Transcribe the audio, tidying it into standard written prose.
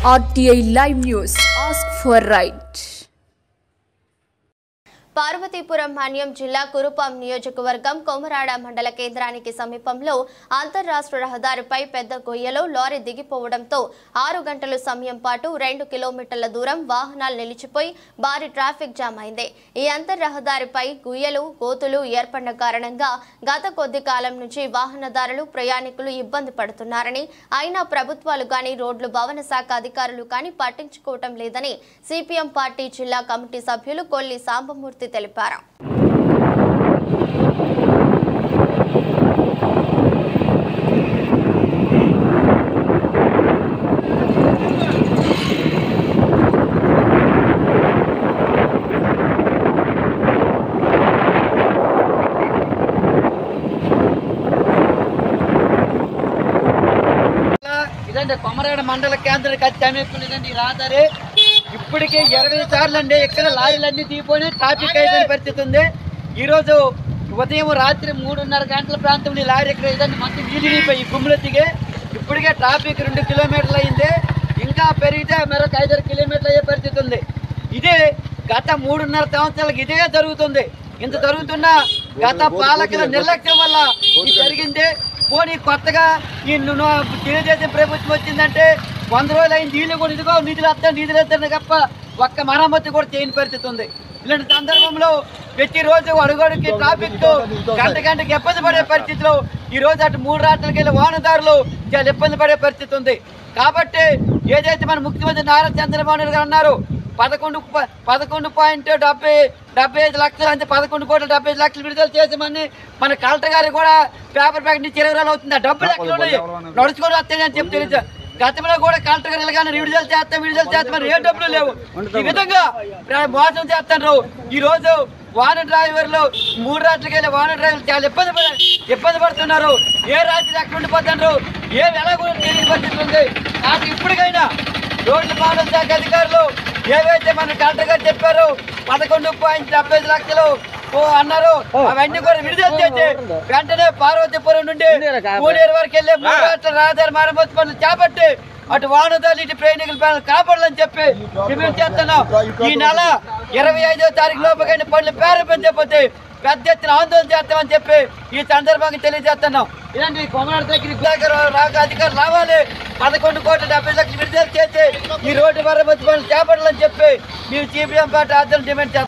RTI Live News. Ask for right. Parvathipuram మాన్యం జిల్లా కురుపాం నియోజకవర్గం కొమరాడ మండల కేంద్రానికి సమీపంలో అంతర్రాష్ట్ర రహదారిపై పెద్ద గొయ్యలో లారీ దిగిపోవడంతో 6 గంటల సమయం పాటు 2 కిలోమీటర్ల దూరం వాహనాలు నిలిచిపోయి భారీ ట్రాఫిక్ జామ్ అయింది. ఈ అంతర్ రహదారిపై గుయ్యలు గోతులు ఏర్పడిన కారణంగా గత కొద్ది కాలం నుంచి వాహనదారులు ప్రయాణికులు ఇబ్బంది పడుతున్నారని, అయినా ప్రభుత్వాలు కానీ రోడ్లు భవన శాఖ అధికారులు కానీ పట్టించుకోవటం లేదని సిపిఎం పార్టీ జిల్లా కమిటీ సభ్యులు కొల్లి సాంబమూర్తి తెలిపారు. ఇదండి కొమరాడ మండల కేంద్రానికి అతి సమీపండి రహదారి. ఇప్పటికే 20 సార్లు అండి ఇక్కడ లారీలన్నీ తీపోయి ట్రాఫిక్ అయిపోయిన పరిస్థితి ఉంది. ఈరోజు ఉదయం రాత్రి 3:30 గంటల ప్రాంతంలో లారీ ఇక్కడ ఇదండి మొత్తం వీధిపోయి గుమ్ములు దిగి ఇప్పటికే ట్రాఫిక్ 2 కిలోమీటర్లు అయింది. ఇంకా పెరిగితే మరొక 5-6 కిలోమీటర్లు అయ్యే పరిస్థితి ఉంది. ఇదే గత 3.5 సంవత్సరాలకు ఇదే జరుగుతుంది. ఇంత జరుగుతున్న గత పాలకుల నిర్లక్ష్యం వల్ల ఇది జరిగింది. పోనీ కొత్తగా ఈ తెలుగుదేశం ప్రభుత్వం వచ్చిందంటే 100 రోజులు అయింది. వీళ్ళు కూడా ఇదిగో నిధులు వస్తాను తప్ప ఒక్క మరమ్మతు కూడా చేయని పరిస్థితి ఉంది. ఇలాంటి సందర్భంలో ప్రతిరోజు అడుగడుకి ట్రాఫిక్ గంటకి ఇబ్బంది పడే పరిస్థితిలో ఈరోజు అటు 3 రాత్రులకి వెళ్ళి వాహనదారులు చాలా ఇబ్బంది పడే పరిస్థితి ఉంది. కాబట్టి ఏదైతే మన ముఖ్యమంత్రి నారా చంద్రబాబు నాయుడు గారు అన్నారు 11.75 లక్షలు అంటే 11.75 లక్షలు విడుదల చేసామని మన కలెక్టర్ గారు కూడా పేపర్ ప్యాకెట్ నుంచి 20 రోజులు అవుతుంది. ఆ డబ్బులు ఎక్కడ ఉన్నాయి నడుచుకొని వస్తాయని చెప్పి తెలియదు. గతంలో కూడా కలెక్టర్ గారు కానీ విడుదల చేస్తామని ఏ డబ్బులు లేవు. ఈ విధంగా మోసం చేస్తున్నారు. ఈ రోజు వాహన డ్రైవర్లు 3 రాత్రులకి వెళ్ళి వాహన డ్రైవర్లు చాలా ఇబ్బంది పడుతున్నారు. ఏ రాత్రి ఎక్కడ ఉండిపోతున్నారు ఏమి ఎలా కూడా తెలియని పరిస్థితి ఉంది. నాకు ఇప్పటికైనా రోడ్ల భవన శాఖ అధికారులు ఏవైతే మన కలెక్టర్ గారు చెప్పారో 11.75 లక్షలు అన్నారు అవన్నీ కూడా విడుదల చేసి వెంటనే పార్వతీపురం నుండి పూడేరు వరకు వెళ్ళి 3 రాష్ట్రాల రహదారి మరమ్మతు పనులు చేపట్టి అటు వాహనదారులు ఇటు ప్రయాణికులు కాపాడాలని చెప్పి డిమాండ్ చేస్తున్నాం. ఈ నెల 25వ తారీఖు లోపు కానీ పనులు ప్రారంభించకపోతే పెద్ద ఎత్తున ఆందోళన చేస్తామని చెప్పి ఈ సందర్భంగా తెలియజేస్తున్నాం. ఇలాంటి కొమరాడ దగ్గర అధికారులు రావాలి 11.70 లక్షలు విడుదల చేసి ఈ రోడ్డు మరమ్మతు పనులు చేపట్టాలని చెప్పి మేము సిపిఎం పార్టీ ఆధ్వర్యంలో డిమాండ్ చేస్తాం.